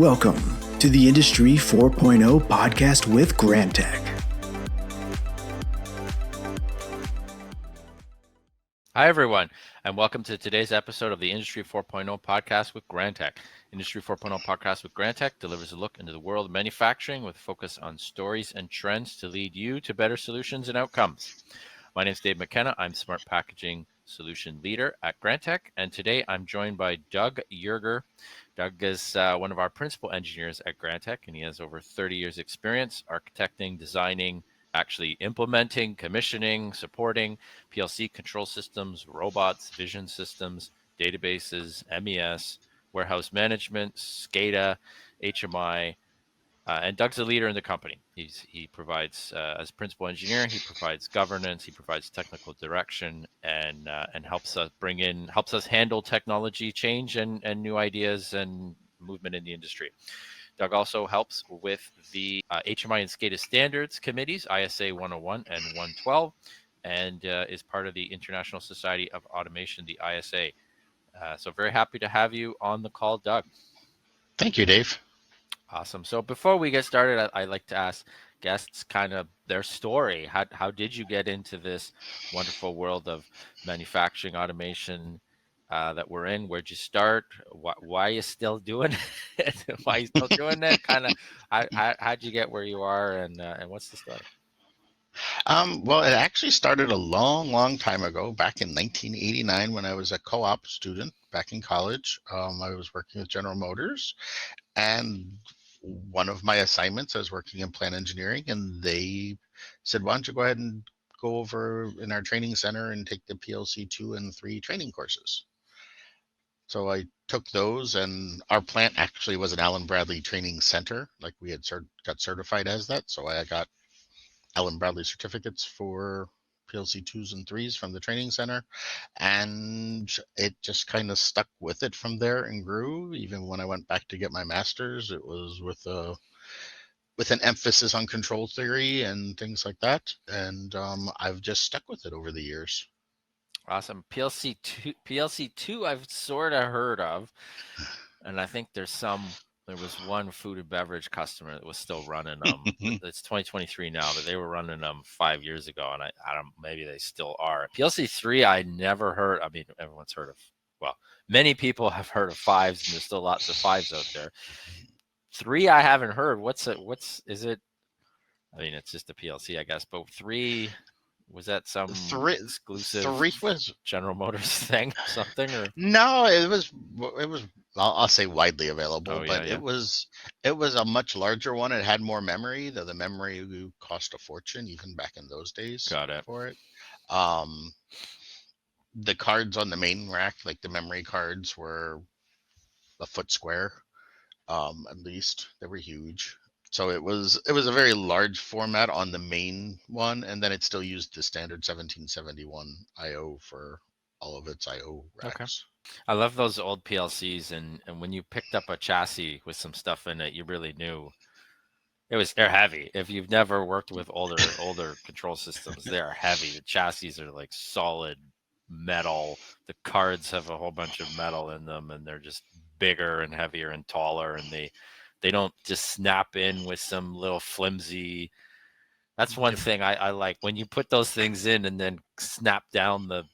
Welcome to the Industry 4.0 podcast with Grantek. Hi, everyone, and welcome to today's episode of the Industry 4.0 podcast with Grantek. Industry 4.0 podcast with Grantek delivers a look into the world of manufacturing with a focus on stories and trends to lead you to better solutions and outcomes. My name is Dave McKenna. I'm Smart Packaging Solution Leader at Grantek, and today I'm joined by Doug Yerger. Doug is one of our principal engineers at Grantek, and he has over 30 years experience architecting, designing, actually implementing, commissioning, supporting PLC control systems, robots, vision systems, databases, MES, warehouse management, SCADA, HMI, and Doug's a leader in the company. He provides, as principal engineer, he provides governance, he provides technical direction, and helps us handle technology change and new ideas and movement in the industry. Doug also helps with the HMI and SCADA standards committees, ISA 101 and 112, and is part of the International Society of Automation, the ISA. So very happy to have you on the call, Doug. Thank you, Dave. Awesome. So before we get started, I like to ask guests kind of their story. How did you get into this wonderful world of manufacturing automation that we're in? Where'd you start? Why are you still doing it? Why are you still doing it? Kind of how'd you get where you are, and what's the story? Well, it actually started a long time ago, back in 1989, when I was a co-op student back in college. I was working with General Motors, and one of my assignments, I was working in plant engineering, and they said, why don't you go ahead and go over in our training center and take the PLC 2 and 3 training courses. So I took those, and our plant actually was an Allen Bradley training center. Like, we had got certified as that. So I got Allen Bradley certificates for PLC 2s and 3s from the training center, and it just kind of stuck with it from there and grew. Even when I went back to get my master's, it was with an emphasis on control theory and things like that, and I've just stuck with it over the years. Awesome. PLC 2 I've sort of heard of, and I think there was one food and beverage customer that was still running them. It's 2023 now, but they were running them 5 years ago, and I don't, maybe they still are. PLC 3 I never heard. I mean, everyone's heard of, well, many people have heard of 5s, and there's still lots of 5s out there. 3 I haven't heard. Is it? I mean, it's just a PLC, I guess, but 3, was that some exclusive 3 was General Motors thing or something? Or no, it was I'll say widely available, but yeah. it was a much larger one. It had more memory, though the memory cost a fortune even back in those days. Got it. For it. The cards on the main rack, like the memory cards, were a foot square, at least. They were huge. So it was a very large format on the main one, and then it still used the standard 1771 I/O for all of its I/O racks. Okay. I love those old PLCs, and when you picked up a chassis with some stuff in it, you really knew they're heavy. If you've never worked with older control systems, they're heavy. The chassis are like solid metal. The cards have a whole bunch of metal in them, and they're just bigger and heavier and taller, and they don't just snap in with some little flimsy. That's one thing I like, when you put those things in and then snap down the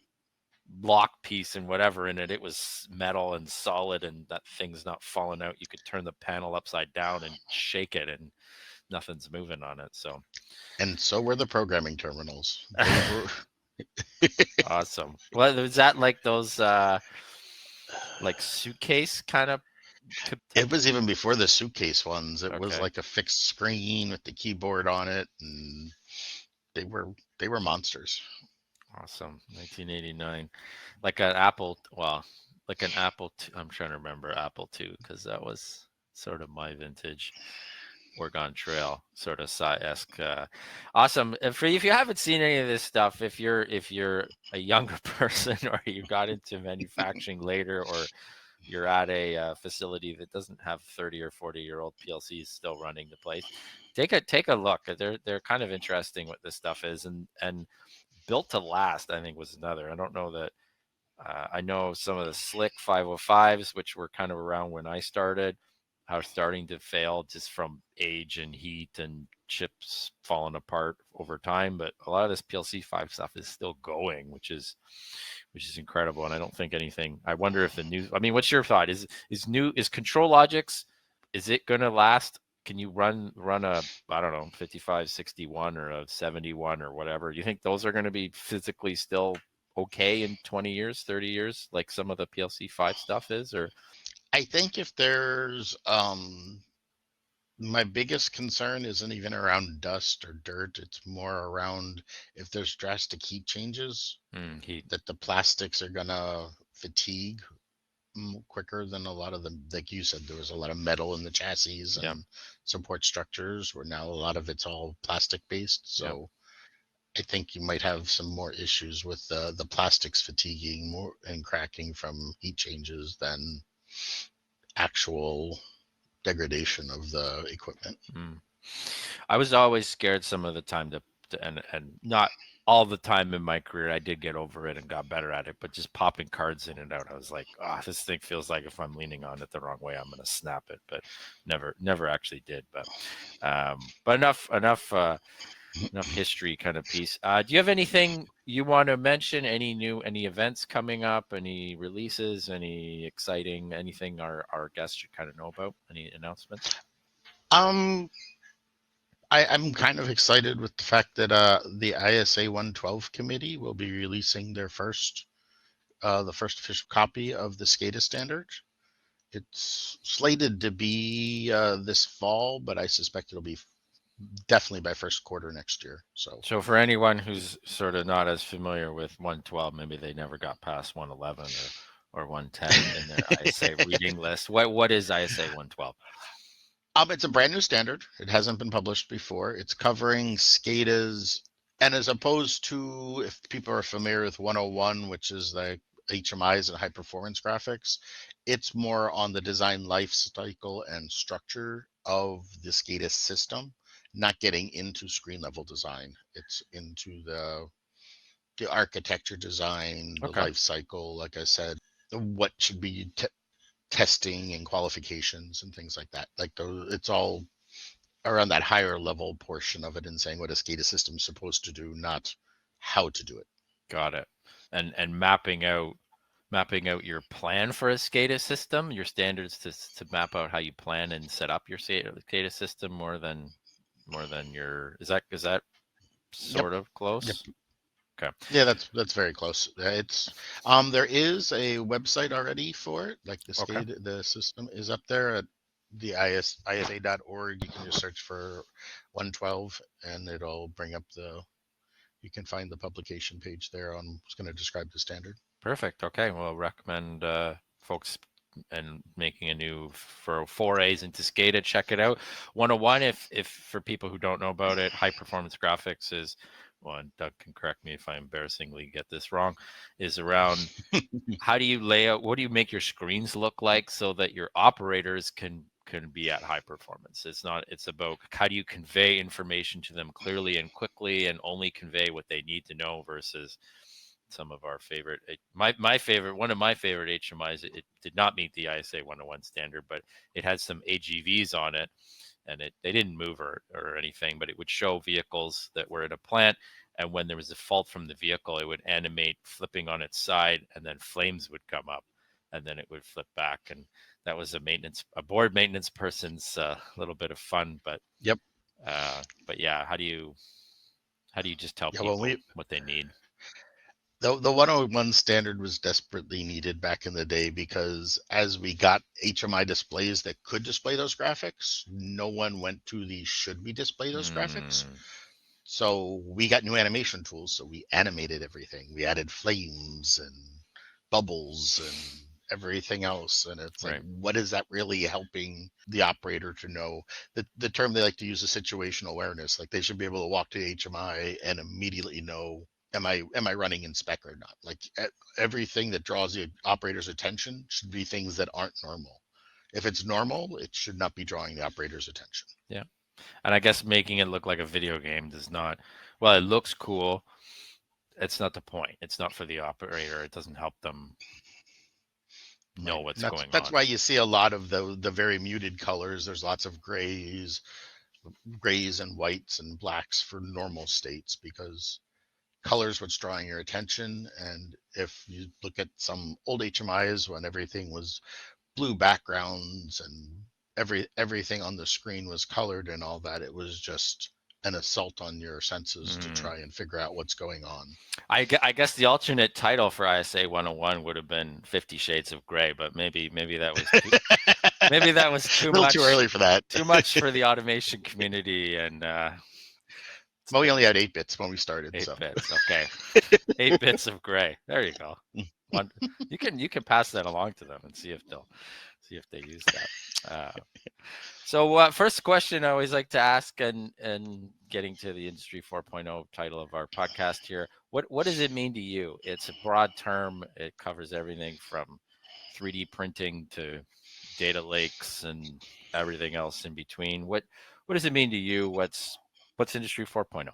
lock piece and whatever in it. It was metal and solid, and that thing's not falling out. You could turn the panel upside down and shake it, and nothing's moving on it. So were the programming terminals. Awesome. Well, was that like those like suitcase kind of? It was even before the suitcase ones. It was like a fixed screen with the keyboard on it, and they were monsters. Awesome. 1989, like an Apple. Well, like an Apple II. I'm trying to remember Apple II, because that was sort of my vintage. Oregon Trail sort of esque. Awesome. If you haven't seen any of this stuff, if you're a younger person, or you got into manufacturing later, or you're at a facility that doesn't have 30 or 40-year-old PLCs still running the place, take a look. They're kind of interesting what this stuff is, and built to last, I think, was another. I don't know that. I know some of the slick 505s, which were kind of around when I started. are starting to fail just from age and heat and chips falling apart over time. But a lot of this PLC 5 stuff is still going, which is incredible. And I don't think anything. I wonder if the new. I mean, what's your thought? Is Control Logics? Is it going to last? Can you run a, I don't know, 5561 or a 71 or whatever? Do you think those are going to be physically still okay in 20 years, 30 years, like some of the PLC 5 stuff is? Or I think if there's my biggest concern isn't even around dust or dirt. It's more around if there's drastic heat changes, heat? that the plastics are gonna fatigue quicker than a lot of them. Like you said, there was a lot of metal in the chassis Yeah, and support structures, where now a lot of it's all plastic based. yeah. So I think you might have some more issues with the plastics fatiguing more and cracking from heat changes than actual degradation of the equipment. I was always scared some of the time and not all the time in my career. I did get over it and got better at it, but just popping cards in and out, I was like, oh, this thing feels like if I'm leaning on it the wrong way, I'm going to snap it. But never actually did. But enough history kind of piece. Do you have anything you want to mention? Any events coming up? Any releases? Any exciting? Anything our guests should kind of know about? Any announcements? Um, I'm kind of excited with the fact that the ISA 112 committee will be releasing their the first official copy of the SCADA standard. It's slated to be this fall, but I suspect it'll be definitely by first quarter next year. So for anyone who's sort of not as familiar with 112, maybe they never got past 111 or 110 in their ISA reading list. What is ISA 112? It's a brand new standard. It hasn't been published before. It's covering SCADA's, and as opposed to, if people are familiar with 101, which is like HMIs and high performance graphics, it's more on the design life cycle and structure of the SCADA system, not getting into screen level design. It's into the architecture design, the Okay, life cycle, like I said, what should be testing and qualifications and things like that. Like those, it's all around that higher level portion of it and saying what a SCADA system is supposed to do, not how to do it. got it. And mapping out your plan for a SCADA system, your standards to map out how you plan and set up your SCADA system more than your. Is that Yep. sort of Yep. close? Okay. Yeah, that's very close. It's there is a website already for it. Like the Okay. SCADA, the system is up there at the isa.org. You can just search for 112 and it'll bring up you can find the publication page there on what's going to describe the standard. Perfect. Okay. Well, recommend folks and making a new for forays into SCADA. Check it out. 101. If for people who don't know about it, high performance graphics is. Well, and Doug can correct me if I embarrassingly get this wrong. Is around how do you lay out? What do you make your screens look like so that your operators can be at high performance? It's about how do you convey information to them clearly and quickly and only convey what they need to know versus some of our favorite one of my favorite HMIs. It did not meet the ISA 101 standard, but it had some AGVs on it, and they didn't move or anything, but it would show vehicles that were at a plant, and when there was a fault from the vehicle, it would animate flipping on its side, and then flames would come up, and then it would flip back, and that was a board maintenance person's little bit of fun, but Yep. yeah, how do you just tell Yeah. people Well, what they need? the 101 standard was desperately needed back in the day because as we got HMI displays that could display those graphics, no one went to the should we display those graphics. So we got new animation tools. So we animated everything. We added flames and bubbles and everything else. And it's like, Right. what is that really helping the operator to know? The term they like to use is situational awareness. Like they should be able to walk to HMI and immediately know, am I running in spec or not? Like everything that draws the operator's attention should be things that aren't normal. If it's normal, it should not be drawing the operator's attention. Yeah. And I guess making it look like a video game does not, well, it looks cool. It's not the point. It's not for the operator. It doesn't help them know what's going That's on. why you see a lot of the very muted colors. There's lots of grays and whites and blacks for normal states, because colors what's drawing your attention. And if you look at some old HMIs when everything was blue backgrounds and everything on the screen was colored and all that, it was just an assault on your senses to try and figure out what's going on. I guess the alternate title for ISA 101 would have been 50 Shades of Gray, but maybe that was too a little much, too early for that. too much for the automation community. And well, we only had 8 bits when we started. 8 so. bits, okay. 8 bits of gray. There you go. You can pass that along to them and see if they use that. So first question I always like to ask, and getting to the Industry 4.0 title of our podcast here, what does it mean to you? It's a broad term. It covers everything from 3D printing to data lakes and everything else in between. What does it mean to you? What's Industry 4.0?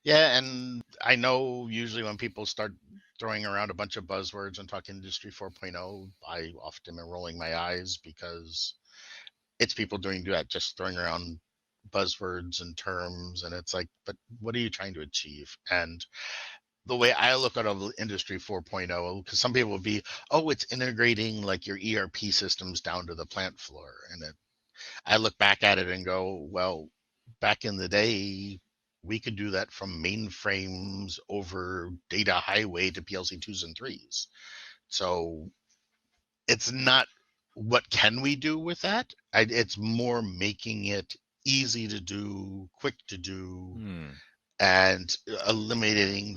Yeah, and I know usually when people start throwing around a bunch of buzzwords and talking Industry 4.0, I often am rolling my eyes, because it's people doing that, just throwing around buzzwords and terms, and it's like, but what are you trying to achieve? And the way I look at Industry 4.0, because some people will be, oh, it's integrating like your ERP systems down to the plant floor, and I look back at it and go, well, back in the day, we could do that from mainframes over data highway to PLC 2s and 3s. So it's not what can we do with that. It's more making it easy to do, quick to do, and eliminating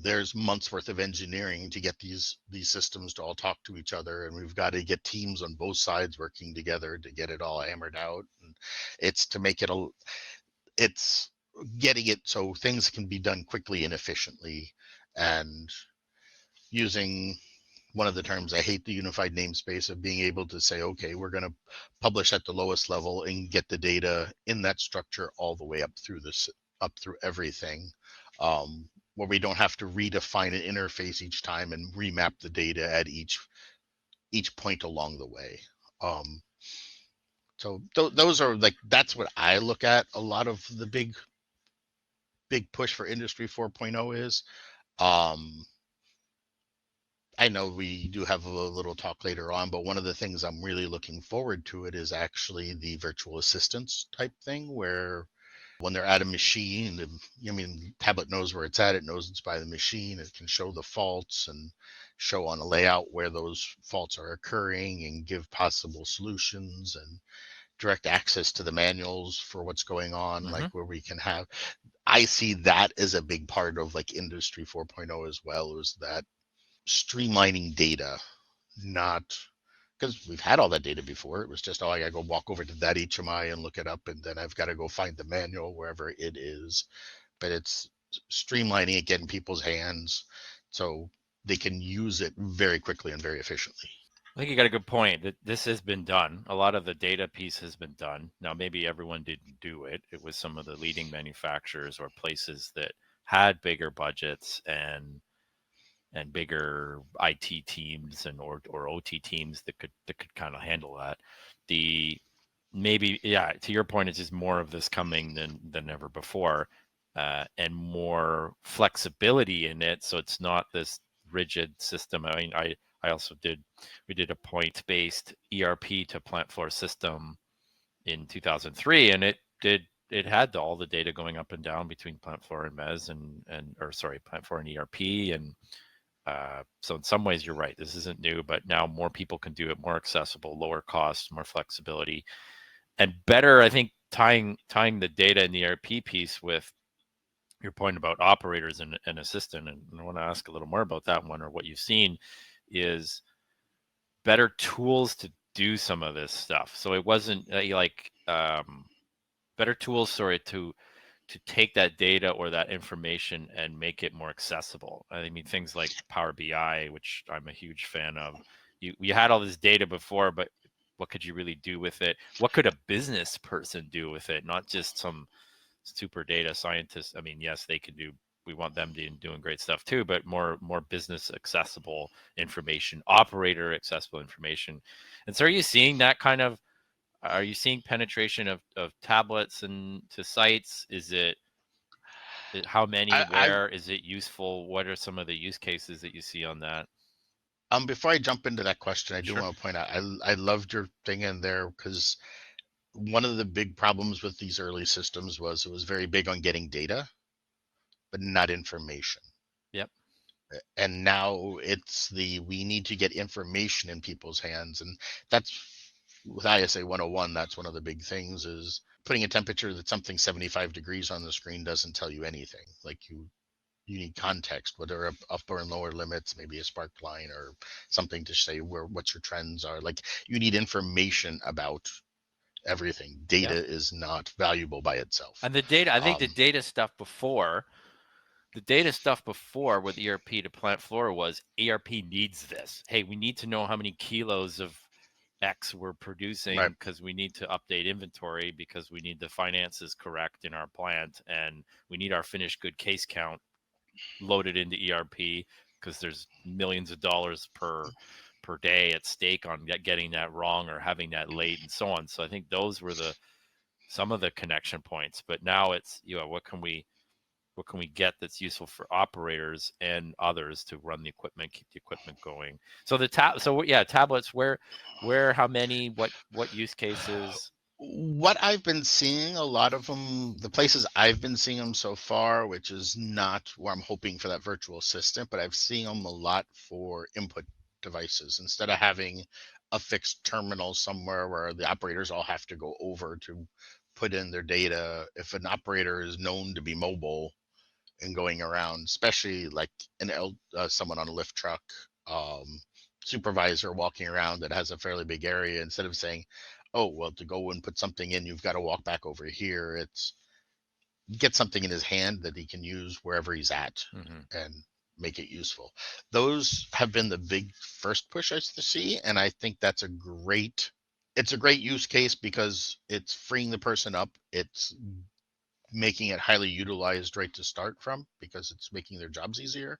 there's months worth of engineering to get these systems to all talk to each other, and we've got to get teams on both sides working together to get it all hammered out. And it's to make it it's getting it so things can be done quickly and efficiently, and using one of the terms I hate, the unified namespace, of being able to say, okay, we're going to publish at the lowest level and get the data in that structure all the way up through everything, where we don't have to redefine an interface each time and remap the data at each point along the way. So those are that's what I look at. A lot of the big push for Industry 4.0 is. I know we do have a little talk later on, but one of the things I'm really looking forward to it is actually the virtual assistance type thing, where when they're at a machine, tablet knows where it's at. It knows it's by the machine. It can show the faults and show on a layout where those faults are occurring and give possible solutions, and direct access to the manuals for what's going on, like where we can have. I see that as a big part of Industry 4.0 as well, is that streamlining data, not because we've had all that data before. It was just, I gotta go walk over to that HMI and look it up, and then I've got to go find the manual wherever it is. But it's streamlining it, getting people's hands so they can use it very quickly and very efficiently. I think you got a good point. That this has been done. A lot of the data piece has been done. Now, maybe everyone didn't do it. It was some of the leading manufacturers or places that had bigger budgets and bigger IT teams or OT teams that could kind of handle that. To your point, it's just more of this coming than ever before, and more flexibility in it. So it's not this rigid system. I mean, we did a point-based ERP to plant floor system in 2003, and it had all the data going up and down between plant floor and MES plant floor and ERP. And so in some ways you're right, this isn't new, but now more people can do it, more accessible, lower cost, more flexibility, and better, I think, tying the data in the ERP piece with your point about operators and assistant. And I want to ask a little more about that one, or what you've seen is better tools to do some of this stuff. So it wasn't better tools, to take that data or that information and make it more accessible. I mean, things like Power BI, which I'm a huge fan of. You had all this data before, but what could you really do with it? What could a business person do with it? Not just some super data scientist. I mean, yes, they can do we want them doing great stuff too, but more business accessible information, operator accessible information. And so, are you seeing penetration of tablets and to sites? How many? I Where is it useful? What are some of the use cases that you see on that? before I jump into that question, I do Sure. want to point out I loved your thing in there because one of the big problems with these early systems was it was very big on getting data, but not information. Yep. And now it's we need to get information in people's hands, and that's with ISA 101. That's one of the big things is putting a temperature that something 75 degrees on the screen doesn't tell you anything. Like you need context, whether upper and lower limits, maybe a spark line or something to say what your trends are. Like you need information about everything. Data Yep. is not valuable by itself. And the data, I think Um, the data stuff before with ERP to plant flora was ERP needs this. Hey, we need to know how many kilos of X we're right. producing because we need to update inventory because we need the finances correct in our plant and we need our finished good case count loaded into ERP because there's millions of dollars per day at stake on getting that wrong or having that late and so on. So I think those were some of the connection points. But now it's what can we get that's useful for operators and others to run the equipment, keep the equipment going. So tablets. How many? What use cases? What I've been seeing, a lot of them, the places I've been seeing them so far, which is not where I'm hoping for that virtual assistant, but I've seen them a lot for input devices. Instead of having a fixed terminal somewhere where the operators all have to go over to put in their data, if an operator is known to be mobile and going around, especially like someone on a lift truck, um, supervisor walking around that has a fairly big area, instead of saying, "Oh, well, to go and put something in, you've got to walk back over here." It's get something in his hand that he can use wherever he's at Mm-hmm. and make it useful. Those have been the big first push I see, and I think that's it's a great use case because it's freeing the person up. It's making it highly utilized right to start from because it's making their jobs easier,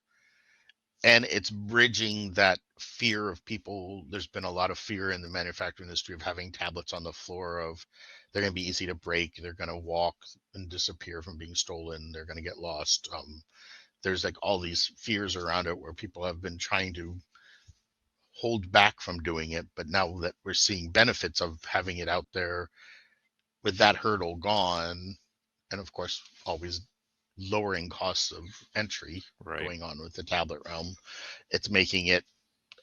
and it's bridging that fear of people. There's been a lot of fear in the manufacturing industry of having tablets on the floor of they're going to be easy to break, they're going to walk and disappear from being stolen, they're going to get lost. There's like all these fears around it where people have been trying to hold back from doing it, but now that we're seeing benefits of having it out there with that hurdle gone, and of course always lowering costs of entry Right. going on with the tablet realm, it's making it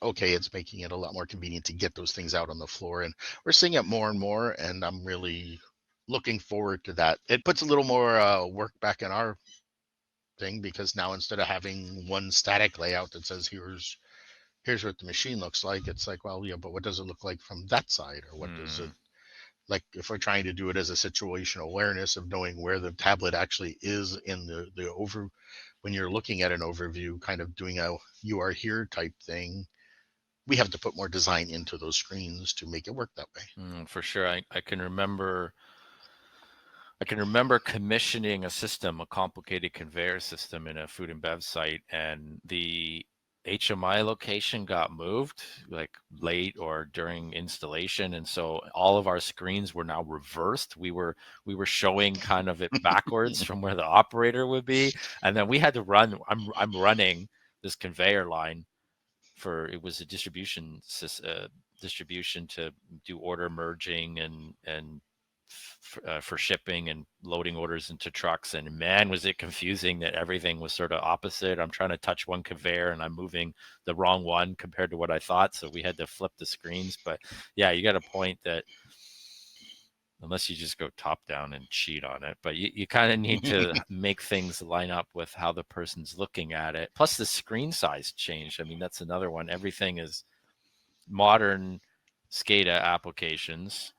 okay. It's making it a lot more convenient to get those things out on the floor, and we're seeing it more and more, and I'm really looking forward to that. It puts a little more work back in our thing because now instead of having one static layout that says here's what the machine looks like, it's like, well, yeah, but what does it look like from that side, or what does it, Mm, like if we're trying to do it as a situational awareness of knowing where the tablet actually is in the over, when you're looking at an overview, kind of doing a you are here type thing, we have to put more design into those screens to make it work that way. for sure. I can remember commissioning a system, a complicated conveyor system in a food and bev site, and the HMI location got moved like late or during installation, and so all of our screens were now reversed. We were showing kind of it backwards from where the operator would be, and then we had to run. I'm running this conveyor line for it was a distribution to do order merging and for shipping and loading orders into trucks. And man, was it confusing that everything was sort of opposite. I'm trying to touch one conveyor and I'm moving the wrong one compared to what I thought. So we had to flip the screens. But yeah, you got a point that unless you just go top down and cheat on it, but you kind of need to make things line up with how the person's looking at it. Plus the screen size changed. I mean, that's another one. Everything is modern SCADA applications,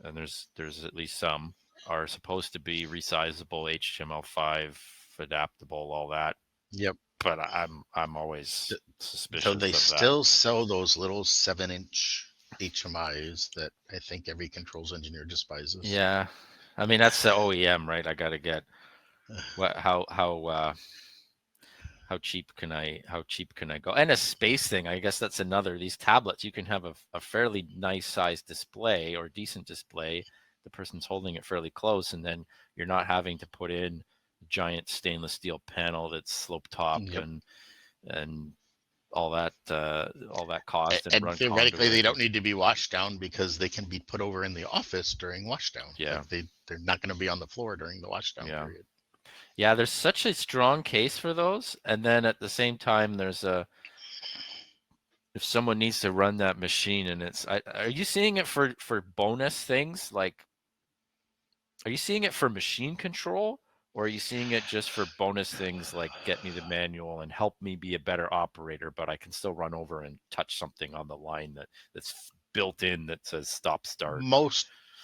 and there's at least some are supposed to be resizable, HTML5 adaptable, all that. Yep. But I'm always So they suspicious of that. still sell those little 7-inch HMIs that I think every controls engineer despises. Yeah, I mean that's the OEM, right? I got to get what how how cheap can I go? And a space thing, I guess that's another. These tablets, you can have a fairly nice sized display or decent display. The person's holding it fairly close, and then you're not having to put in a giant stainless steel panel that's slope topped Yep. and all that cost and And run theoretically, they conduit. don't need to be washed down because they can be put over in the office during washdown. Yeah. Like they're not going to be on the floor during the washdown Yeah. period. Yeah, there's such a strong case for those, and then at the same time, there's if someone needs to run that machine, and are you seeing it for bonus things like? Are you seeing it for machine control, or are you seeing it just for bonus things like get me the manual and help me be a better operator, but I can still run over and touch something on the line that's built in that says stop start?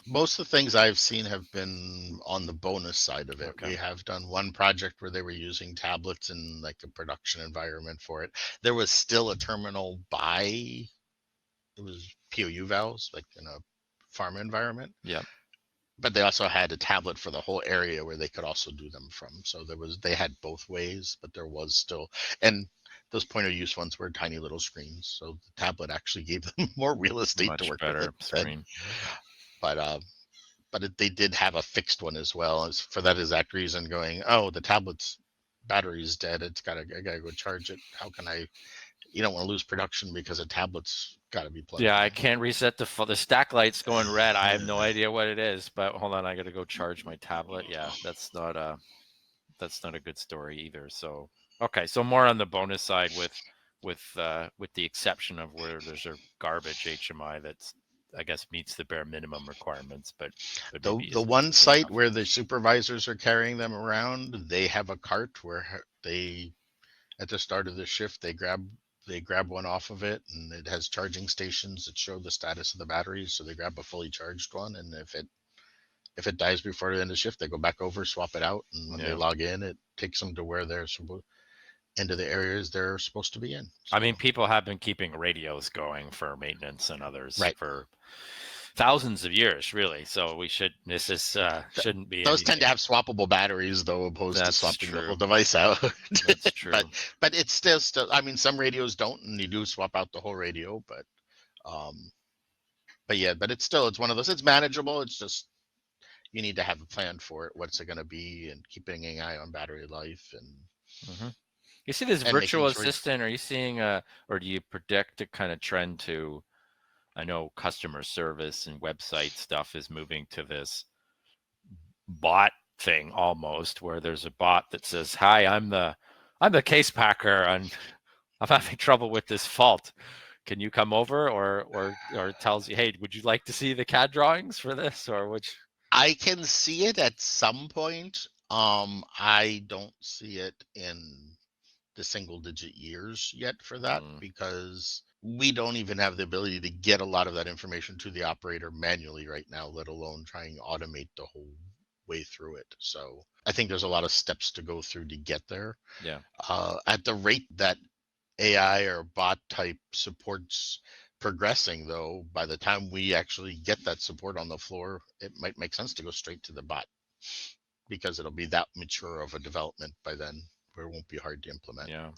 Most of the things I've seen have been on the bonus side of it. Okay. We have done one project where they were using tablets in like a production environment for it. There was still a terminal it was POU valves, like in a farm environment. Yeah. But they also had a tablet for the whole area where they could also do them from. So they had both ways, but there was still, and those point of use ones were tiny little screens. So the tablet actually gave them more real estate to Much work better with. screen. But they did have a fixed one as well. As for that exact reason, going, oh, the tablet's battery's dead. I gotta go charge it. How can I? You don't want to lose production because a tablet's got to be plugged Yeah, in. I can't reset the stack light's going red. I have no idea what it is, but hold on, I got to go charge my tablet. Yeah, that's not a good story either. So okay, so more on the bonus side with the exception of where there's a garbage HMI that's I guess meets the bare minimum requirements, but maybe The isn't one good site enough. where the supervisors are carrying them around, they have a cart where they at the start of the shift they grab one off of it, and it has charging stations that show the status of the batteries. So they grab a fully charged one, and if it dies before the end of the shift, they go back over, swap it out, and when they Yeah. log in, it takes them to where they're supposed into the areas they're supposed to be in. So, I mean, people have been keeping radios going for maintenance and others right. for thousands of years, really. So shouldn't be Those tend anything. to have swappable batteries, though, opposed to That's swapping the true. whole device out. That's true. But it's still. I mean, some radios don't, and you do swap out the whole radio. But yeah, but it's one of those. It's manageable. It's just you need to have a plan for it. What's it going to be, and keeping an eye on battery life Mm-hmm. You see this and making virtual sure. assistant? Are you seeing or do you predict a kind of trend to? I know customer service and website stuff is moving to this bot thing almost, where there's a bot that says, "Hi, I'm the case packer, and I'm having trouble with this fault. Can you come over?" Or tells you, "Hey, would you like to see the CAD drawings for this?" Or which? I can see it at some point. I don't see it in the single digit years yet for that because we don't even have the ability to get a lot of that information to the operator manually right now, let alone try and automate the whole way through it. So I think there's a lot of steps to go through to get there. Yeah. At the rate that AI or bot type supports progressing, though, by the time we actually get that support on the floor, it might make sense to go straight to the bot because it'll be that mature of a development by then where it won't be hard to implement. Yeah.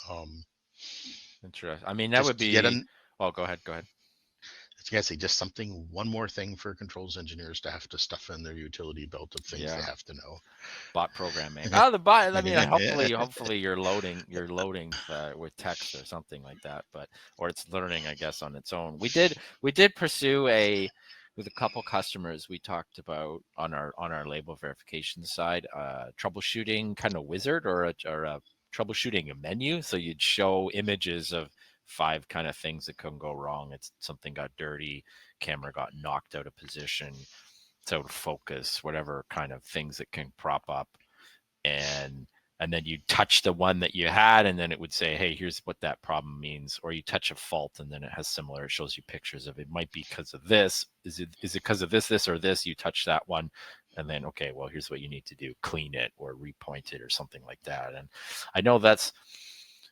Interesting. I mean, that Just would to get be. Oh, go ahead. Go ahead. I guess just one more thing for controls engineers to have to stuff in their utility belt of things they have to know. Bot programming. Oh, the bot. I mean, hopefully you're loading with text or something like that, or it's learning, I guess, on its own. We did pursue with a couple customers. We talked about on our label verification side, troubleshooting kind of wizard or a troubleshooting menu. So you'd show images of 5 kind of things that can go wrong. It's something got dirty, camera got knocked out of position, it's out of focus, whatever kind of things that can prop up, and then you touch the one that you had, and then it would say, hey, here's what that problem means. Or you touch a fault, and then it has similar, it shows you pictures of it might be because of this. Is it because of this or this? You touch that one, and then okay, well, here's what you need to do: clean it or repoint it or something like that. And I know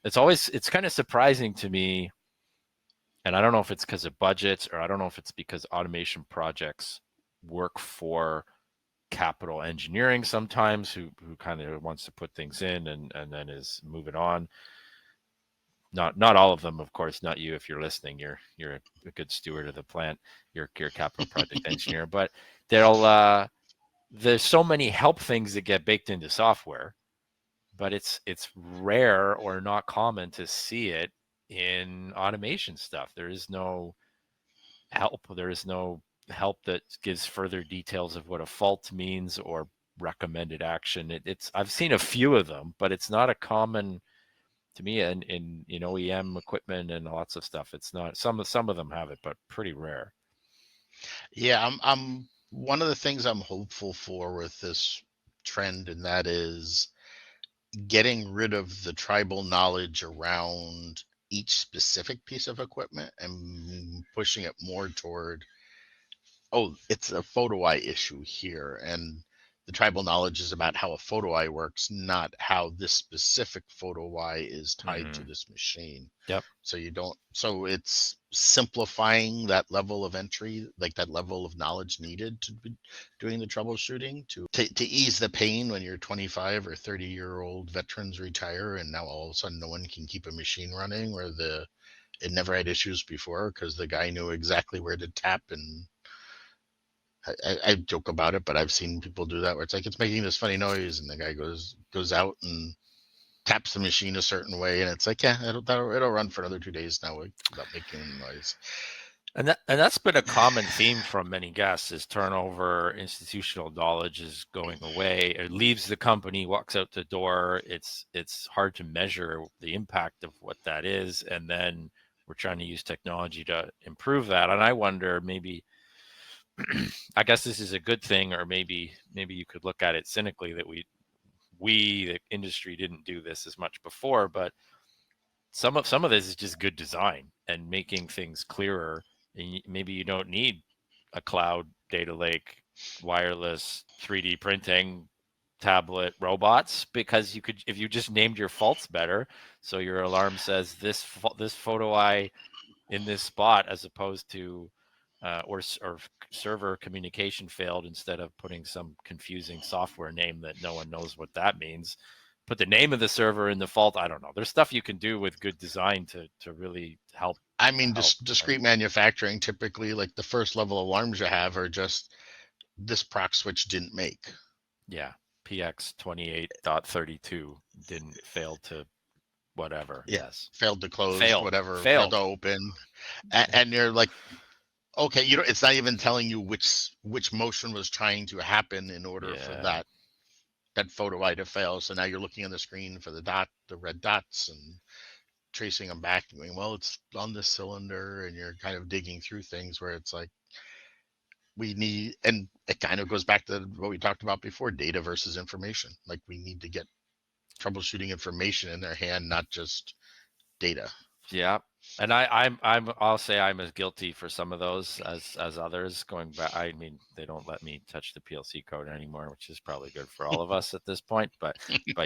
it's kind of surprising to me, and I don't know if it's because of budgets, or I don't know if it's because automation projects work for capital engineering sometimes, who kind of wants to put things in and then is moving on. not all of them, of course, not you. If you're listening, you're a good steward of the plant. You're capital project engineer, but they'll there's so many help things that get baked into software, but it's rare or not common to see it in automation stuff. There is no help. There is no help that gives further details of what a fault means or recommended action. It's I've seen a few of them, but it's not a common to me in OEM equipment and lots of stuff. It's not some of them have it, but pretty rare. Yeah, I'm one of the things I'm hopeful for with this trend, and that is getting rid of the tribal knowledge around each specific piece of equipment and pushing it more toward, oh, it's a photo eye issue here. And the tribal knowledge is about how a photo eye works, not how this specific photo eye is tied to Mm-hmm. this machine. Yep. So you don't, so it's simplifying that level of entry, like that level of knowledge needed to be doing the troubleshooting to ease the pain when your 25 or 30-year-old veterans retire and now all of a sudden no one can keep a machine running where it never had issues before because the guy knew exactly where to tap. And I joke about it, but I've seen people do that where it's like it's making this funny noise, and the guy goes out and taps the machine a certain way, and it's like, yeah, it'll run for another 2 days now without making any noise. And that's been a common theme from many guests is turnover, institutional knowledge is going away. It leaves the company, walks out the door. It's hard to measure the impact of what that is, and then we're trying to use technology to improve that. And I wonder maybe I guess this is a good thing, or maybe you could look at it cynically that the industry didn't do this as much before, but some of this is just good design and making things clearer. And maybe you don't need a cloud data lake, wireless 3D printing, tablet robots because you could if you just named your faults better. So your alarm says this photo eye in this spot as opposed to or server communication failed instead of putting some confusing software name that no one knows what that means. Put the name of the server in the fault. I don't know. There's stuff you can do with good design to really help. I mean, Help, right? discrete manufacturing, typically, like the first level alarms you have are just this proc switch didn't make. Yeah. PX 28.32 didn't fail to whatever. Yeah, Yes. failed to close, Failed. whatever, failed Failed. to open, and you're like, okay, it's not even telling you which motion was trying to happen in order for Yeah. that photo eye to fail. So now you're looking on the screen for the red dots, and tracing them back and going, well, it's on this cylinder, and you're kind of digging through things where it's like we need, and it kind of goes back to what we talked about before, data versus information. Like we need to get troubleshooting information in their hand, not just data. Yeah. And I'll say I'm as guilty for some of those as others going back. I mean, they don't let me touch the PLC code anymore, which is probably good for all of us at this point. But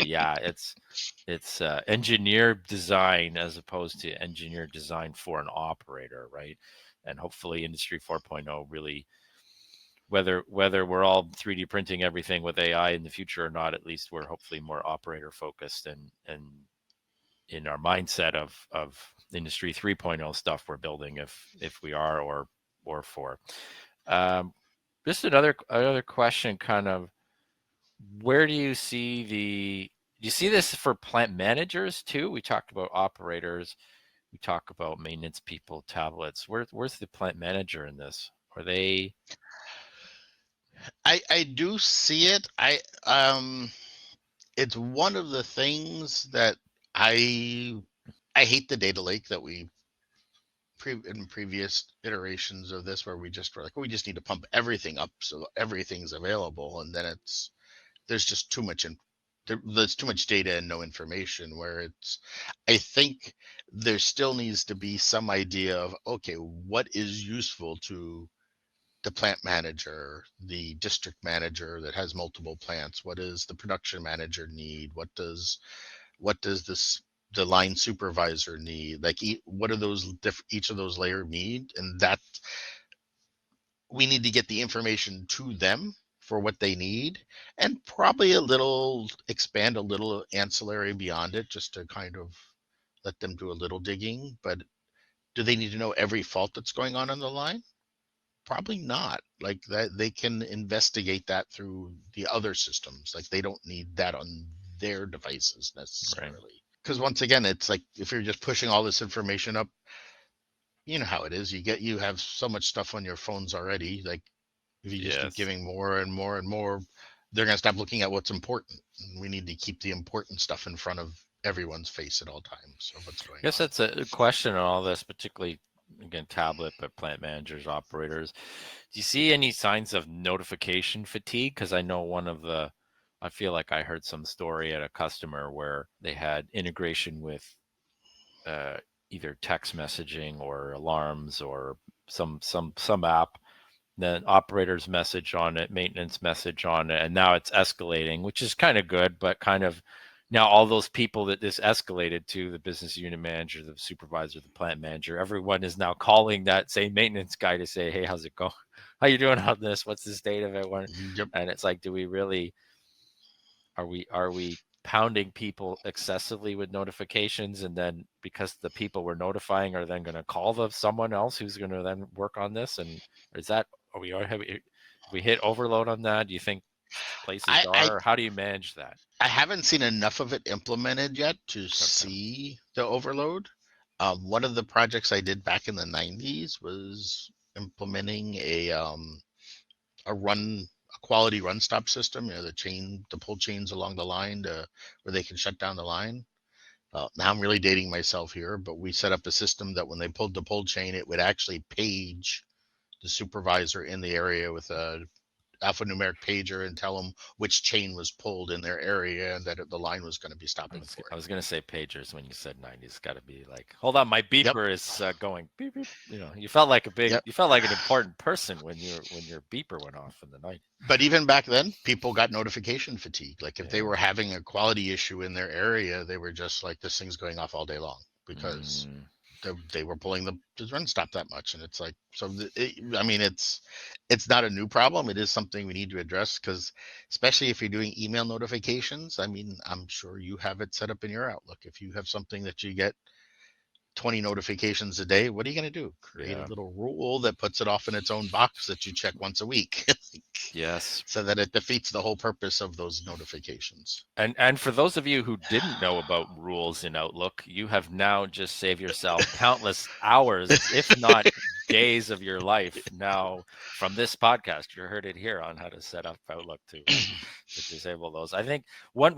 yeah, it's engineer design as opposed to engineer design for an operator, right? And hopefully Industry 4.0 really whether we're all 3D printing everything with AI in the future or not, at least we're hopefully more operator focused and in our mindset of industry 3.0 stuff we're building if we are or for just another question kind of where do you see do you see this for plant managers too? We talked about operators, we talk about maintenance people, tablets. Where's the plant manager in this? Are they I do see it. It's one of the things that I I hate the data lake that we in previous iterations of this where we just were like, we just need to pump everything up so everything's available, and then there's just too much there's too much data and no information. Where I think there still needs to be some idea of, okay, what is useful to the plant manager, the district manager that has multiple plants? What does the production manager need? What does the line supervisor need? Like, what are each of those layer need? And that we need to get the information to them for what they need, and probably expand a little ancillary beyond it, just to kind of let them do a little digging, but do they need to know every fault that's going on the line? Probably not. Like that, they can investigate that through the other systems. Like they don't need that on their devices Right. necessarily. Because once again, it's like if you're just pushing all this information up, you know how it is. You have so much stuff on your phones already. Like if you just keep Yes. giving more and more and more, they're going to stop looking at what's important. And we need to keep the important stuff in front of everyone's face at all times of what's going I guess on. that's a question on all this, particularly again, tablet, but plant managers, operators. Do you see any signs of notification fatigue? Because I know I feel like I heard some story at a customer where they had integration with uh, either text messaging or alarms or some app, then operators message on it, maintenance message on it, and now it's escalating, which is kind of good, but kind of now all those people that this escalated to, the business unit manager, the supervisor, the plant manager, everyone is now calling that same maintenance guy to say, hey, how's it going? How you doing on this? What's the state of it? Yep. And it's like, do we really, are we pounding people excessively with notifications, and then because the people we're notifying are then going to call someone else who's going to then work on this? And is that, are we hit overload on that? Do you think places I, I are, how do you manage that? I haven't seen enough of it implemented yet to Okay. see the overload. One of the projects I did back in the 90s was implementing a run a quality run stop system. You know, the pull chains along the line to where they can shut down the line. Now I'm really dating myself here, but we set up a system that when they pulled the pull chain, it would actually page the supervisor in the area with a alphanumeric pager and tell them which chain was pulled in their area and that the line was going to be stopping for I it. was gonna say pagers when you said 90s. Got to be like, hold on, my Yep. beeper is going beep beep. Yep. You felt like an important person when your beeper went off in the night. But even back then, people got notification fatigue. Like if they Yeah. were having a quality issue in their area, they were just like, this thing's going off all day long because Mm, they were pulling the run stop that much. And it's like, so I mean, it's not a new problem. It is something we need to address because especially if you're doing email notifications, I mean, I'm sure you have it set up in your Outlook. If you have something that you get 20 notifications a day, what are you going to do? Create a yeah. little rule that puts it off in its own box that you check once a week. Yes. So that it defeats the whole purpose of those notifications. And for those of you who didn't know about rules in Outlook, you have now just saved yourself countless hours, if not days of your life now from this podcast. You heard it here on how to set up Outlook to disable those. I think one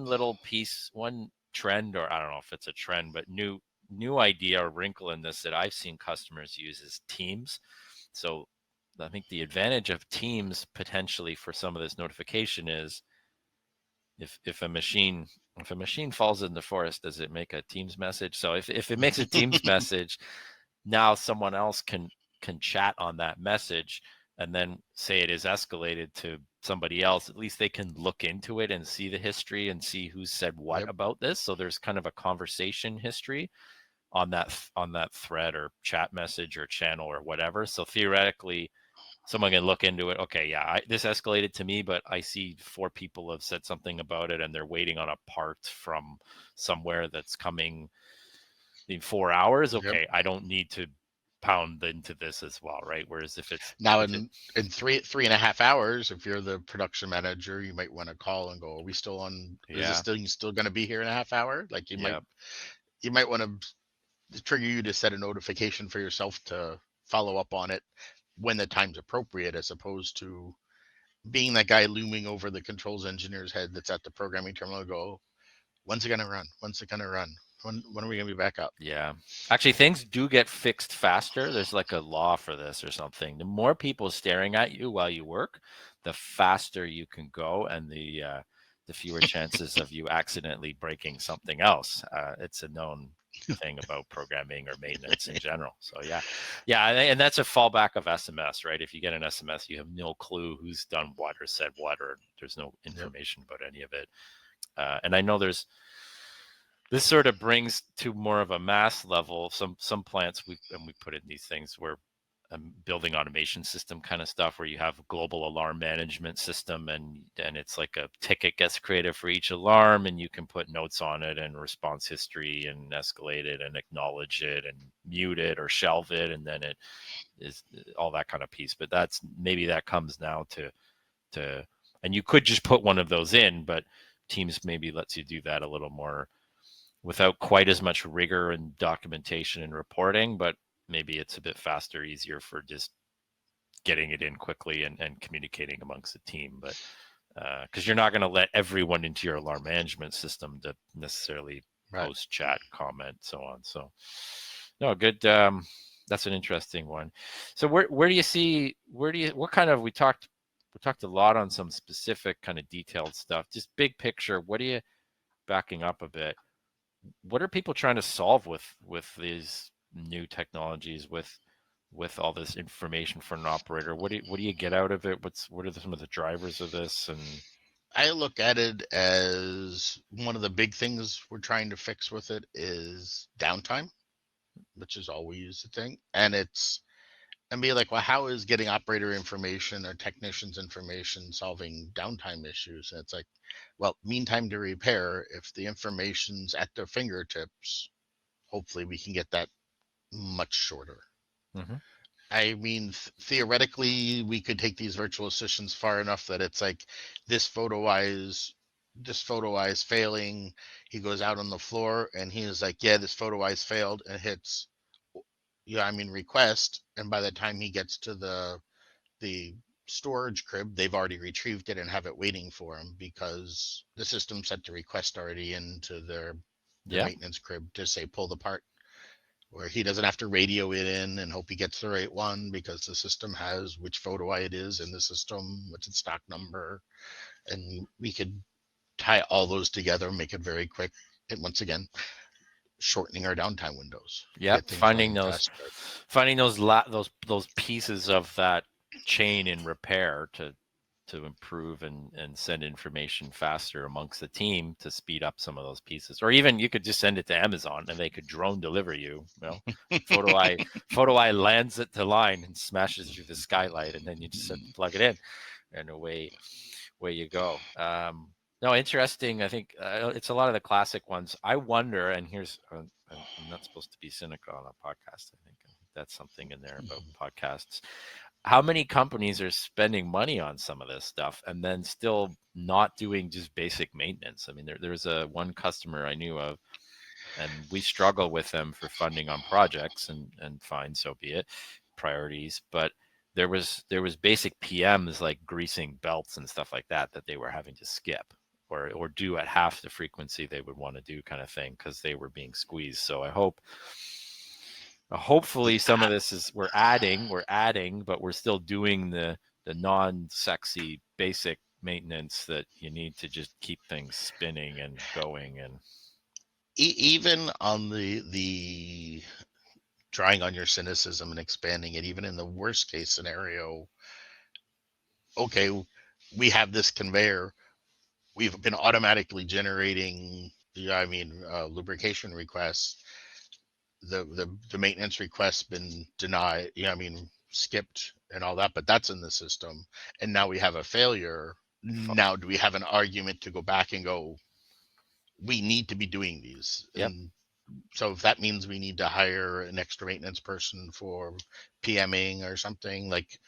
little piece, one trend, or I don't know if it's a trend, but new idea or wrinkle in this that I've seen customers use is Teams. So I think the advantage of Teams potentially for some of this notification is if a machine falls in the forest, does it make a Teams message? So if it makes a Teams message, now someone else can chat on that message, and then say it is escalated to somebody else. At least they can look into it and see the history and see who said what Yep. about this. So there's kind of a conversation history on that thread or chat message or channel or whatever. So theoretically, someone can look into it. Okay, yeah, this escalated to me, but I see 4 people have said something about it, and they're waiting on a part from somewhere that's coming in 4 hours. Yep. Okay, I don't need to pound into this as well, right? Whereas Now if it, in 3.5 hours, if you're the production manager, you might want to call and go, are we still on, is this yeah, still going to be here in a half hour? Like yeah, you might want to trigger you to set a notification for yourself to follow up on it when the time's appropriate, as opposed to being that guy looming over the controls engineer's head that's at the programming terminal. Go, when's it gonna run? When's it gonna run? When are we gonna be back up? yeah. Actually, things do get fixed faster. There's like a law for this or something. The more people staring at you while you work, the faster you can go, and the fewer chances of you accidentally breaking something else. It's a known thing about programming or maintenance in general. So yeah, and that's a fallback of SMS, right? If you get an SMS, you have no clue who's done what or said what, or there's no Yep. information about any of it. And I know this sort of brings to more of a mass level some plants we put in these things where building automation system kind of stuff where you have a global alarm management system, and it's like a ticket gets created for each alarm, and you can put notes on it and response history and escalate it and acknowledge it and mute it or shelve it, and then it is all that kind of piece. But that's maybe that comes now to and you could just put one of those in, but Teams maybe lets you do that a little more without quite as much rigor and documentation and reporting, but maybe it's a bit faster, easier for just getting it in quickly and communicating amongst the team. But because you're not going to let everyone into your alarm management system to necessarily post, chat, comment, so on. So no, good. That's an interesting one. So where do you see, what kind of, we talked a lot on some specific kind of detailed stuff, just big picture. What are you, backing up a bit, what are people trying to solve with these new technologies, with all this information for an operator? What do you get out of it? What are some of the drivers of this? And I look at it as one of the big things we're trying to fix with it is downtime, which is always a thing. And be like, well, how is getting operator information or technicians information solving downtime issues? And it's like, well, mean time to repair, if the information's at their fingertips, hopefully we can get that much shorter. mm-hmm. I mean, theoretically, we could take these virtual assistants far enough that it's like this photo eye is failing. He goes out on the floor and he is like, yeah, this photo eye's failed, and hits, request. And by the time he gets to the storage crib, they've already retrieved it and have it waiting for him because the system set the request already into their maintenance crib to say pull the part, where he doesn't have to radio it in and hope he gets the right one because the system has which photo eye it is in the system, what's its stock number, and we could tie all those together, make it very quick, and once again, shortening our downtime windows. Yeah, finding those pieces of that chain in repair to improve and send information faster amongst the team to speed up some of those pieces. Or even you could just send it to Amazon and they could drone deliver you. Photo eye lands it to line and smashes through the skylight, and then you just plug it in, and away you go. No, interesting. I think it's a lot of the classic ones. I wonder, and here's, I'm not supposed to be cynical on a podcast. I think that's something in there about podcasts. How many companies are spending money on some of this stuff and then still not doing just basic maintenance? I mean, there's one customer I knew of, and we struggle with them for funding on projects, and fine, so be it, priorities. But there was basic PMs like greasing belts and stuff like that they were having to skip or do at half the frequency they would want to do, kind of thing, because they were being squeezed. So hopefully some of this is we're adding, but we're still doing the non-sexy basic maintenance that you need to just keep things spinning and going. And even on the drawing on your cynicism and expanding it, even in the worst case scenario, okay, we have this conveyor, we've been automatically generating lubrication requests, the maintenance request's been denied, skipped and all that, but that's in the system, and now we have a failure. Now do we have an argument to go back and go, we need to be doing these? Yep. And so if that means we need to hire an extra maintenance person for PMing or something, like,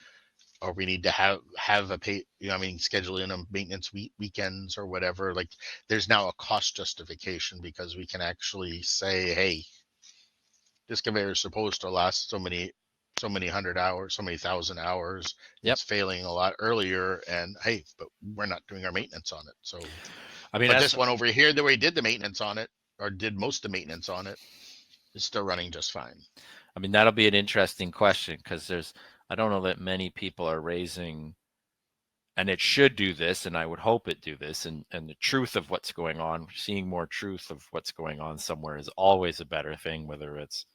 or we need to have a pay, schedule in a maintenance weekends or whatever, like there's now a cost justification because we can actually say, hey, this conveyor is supposed to last so many 100 hours, so many 1,000 hours. Yep. It's failing a lot earlier, and hey, but we're not doing our maintenance on it. So, I mean, but this one over here, the way we did the maintenance on it, or did most of the maintenance on it, is still running just fine. I mean, that'll be an interesting question, because I don't know that many people are raising, and it should do this, and I would hope it do this, and the truth of what's going on, seeing more truth of what's going on somewhere is always a better thing, whether it's,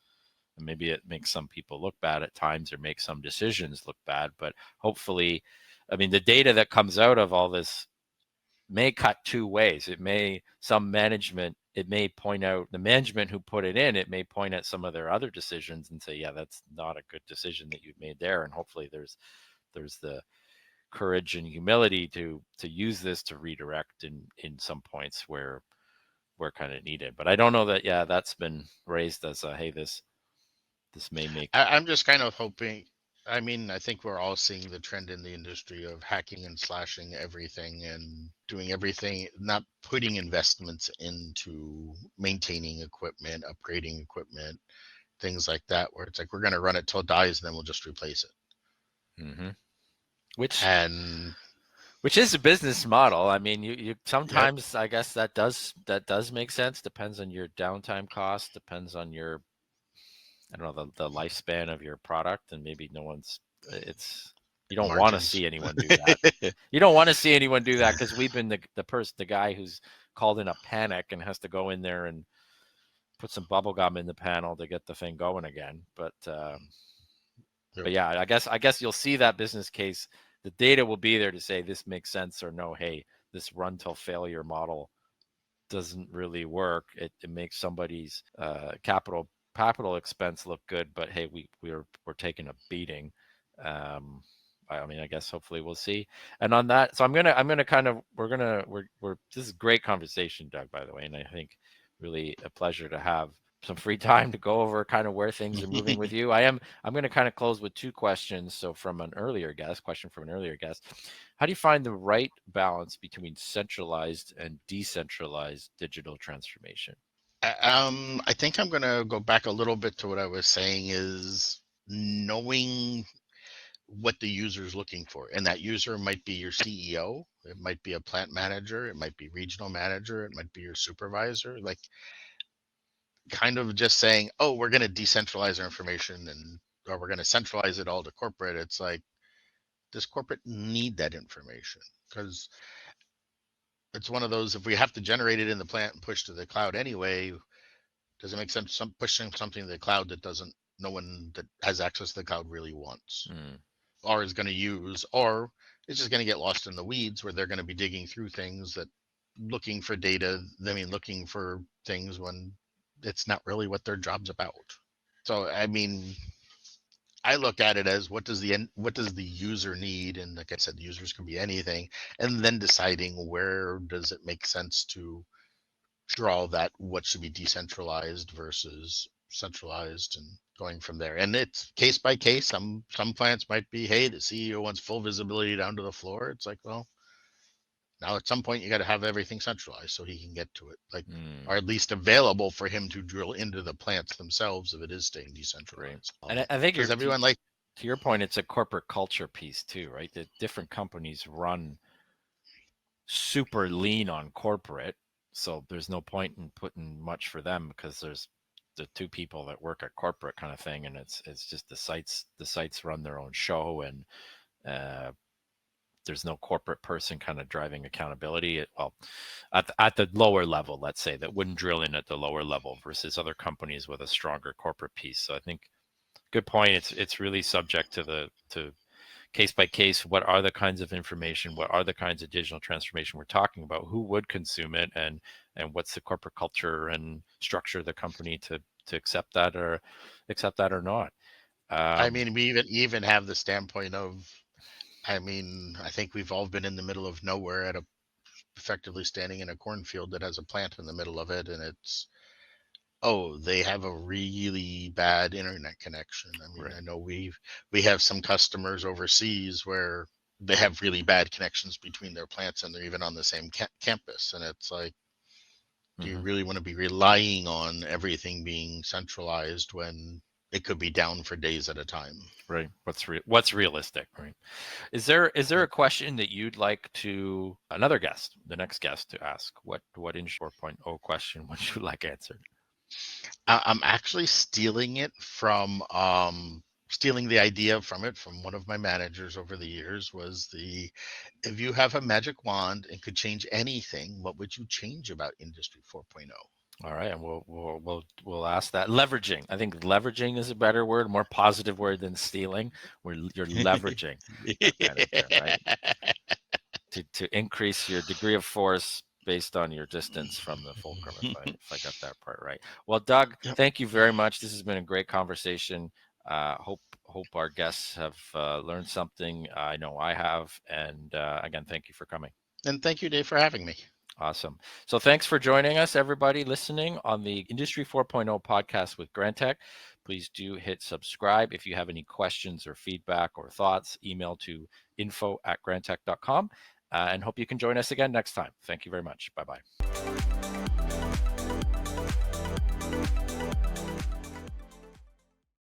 maybe it makes some people look bad at times or make some decisions look bad, but hopefully, I mean, the data that comes out of all this may cut two ways. It may, some management it may point out the management who put it in, it may point at some of their other decisions and say, yeah, that's not a good decision that you've made there. And hopefully there's the courage and humility to use this to redirect in some points where kind of needed. But I don't know that, yeah, that's been raised as a, hey, this may make. I'm just kind of hoping. I mean, I think we're all seeing the trend in the industry of hacking and slashing everything and doing everything, not putting investments into maintaining equipment, upgrading equipment, things like that, where it's like we're going to run it till it dies and then we'll just replace it. Mm-hmm. Which And is a business model. I mean, you yep, sometimes, I guess that does make sense. Depends on your downtime cost. Depends on your, I don't know, the lifespan of your product, and maybe no one's. It's, you don't want to margins. see anyone do that. You don't want to see anyone do that, because we've been the guy who's called in a panic and has to go in there and put some bubble gum in the panel to get the thing going again. But Yep. yeah, I guess you'll see that business case. The data will be there to say this makes sense or no. Hey, this run till failure model doesn't really work. It makes somebody's capital expense look good, but hey, we're taking a beating. I mean, I guess hopefully we'll see. And on that, so I'm gonna kind of we're this is great conversation, Doug, by the way, and I think really a pleasure to have some free time to go over kind of where things are moving with you. I'm going to kind of close with two questions. So from an earlier guest, how do you find the right balance between centralized and decentralized digital transformation? I think I'm going to go back a little bit to what I was saying is knowing what the user is looking for. And that user might be your CEO, it might be a plant manager, it might be regional manager, it might be your supervisor. Like, kind of just saying, oh, we're going to decentralize our information and or we're going to centralize it all to corporate. It's like, does corporate need that information? Because it's one of those, if we have to generate it in the plant and push to the cloud anyway, does it make sense pushing something to the cloud that doesn't, no one that has access to the cloud really wants or is going to use, or it's just going to get lost in the weeds where they're going to be digging through things that looking for data. I mean, looking for things when it's not really what their job's about. So, I mean, I look at it as what does the user need, and like I said, the users can be anything, and then deciding where does it make sense to draw that what should be decentralized versus centralized, and going from there. And it's case by case. Some plants might be, hey, the CEO wants full visibility down to the floor. It's like, well, now at some point you got to have everything centralized so he can get to it, like, or at least available for him to drill into the plants themselves if it is staying decentralized. Right. And I think because everyone like to your point, it's a corporate culture piece too, right? That different companies run super lean on corporate, so there's no point in putting much for them because there's the two people that work at corporate kind of thing, and it's just the sites run their own show, and there's no corporate person kind of driving accountability. Well, at the lower level, let's say, that wouldn't drill in at the lower level versus other companies with a stronger corporate piece. So I think good point. It's really subject to case by case. What are the kinds of information? What are the kinds of digital transformation we're talking about? Who would consume it, and what's the corporate culture and structure of the company to accept that or not? I mean, we even have the standpoint of, I mean, I think we've all been in the middle of nowhere at a effectively standing in a cornfield that has a plant in the middle of it, and it's, oh, they have a really bad internet connection. I mean, Right. I know we have some customers overseas where they have really bad connections between their plants and they're even on the same campus, and it's like, do you really want to be relying on everything being centralized when it could be down for days at a time? Right. What's realistic, right? Is there a question that you'd like to the next guest to ask? What in 4.0 question would you like answered? I'm actually stealing it from stealing the idea from it from one of my managers over the years. Was the, if you have a magic wand and could change anything, what would you change about Industry 4.0? All right, and we'll ask that. Leveraging. I think leveraging is a better word, more positive word than stealing. Where you're leveraging that manager, right? To increase your degree of force based on your distance from the fulcrum, if I got that part right. Well, Doug, Yep. thank you very much. This has been a great conversation. Hope our guests have learned something. I know I have. And again, thank you for coming. And thank you, Dave, for having me. Awesome. So thanks for joining us, everybody listening on the Industry 4.0 podcast with Grantek. Please do hit subscribe. If you have any questions or feedback or thoughts, email to info@grantek.com, and hope you can join us again next time. Thank you very much. Bye-bye.